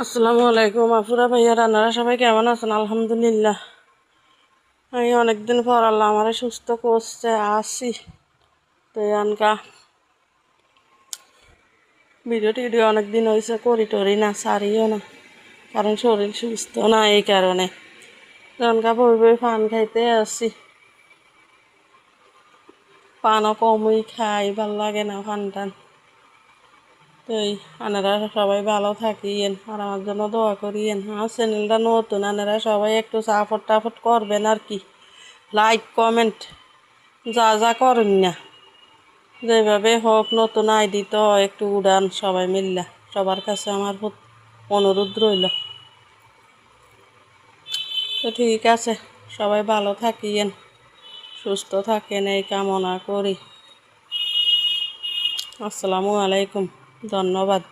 আসসালামু আলাইকুম আপুরা ভাইয়া রান্নারা সবাই কেমন আছেন? আলহামদুলিল্লাহ। আমি অনেকদিন পর আল্লাহ আমারে সুস্থ করছে আসি তো এনকা ভিডিও টিডিও অনেকদিন হয়েছে করি টরি না, সারিও না, কারণ শরীর সুস্থ না, এই কারণে এনকা বই বই পান খাইতে আসি। পানও কমই খাই, ভাল লাগে না পান টান। তো আনারা সবাই ভালো থাকিয়েন আর আমার জন্য দোয়া করিয়েন। আমার চ্যানেলটা নতুন, আনারা সবাই একটু সাপোর্ট টাপোর্ট করবেন আর কি, লাইক কমেন্ট যা যা করেন না, যেভাবে হোক নতুন আইডি তো একটু উড়ান সবাই মিল্লা। সবার কাছে আমার অনুরোধ রইল। তো ঠিক আছে, সবাই ভালো থাকিয়েন, সুস্থ থাকেন এই কামনা করি। আসসালামু আলাইকুম, ধন্যবাদ।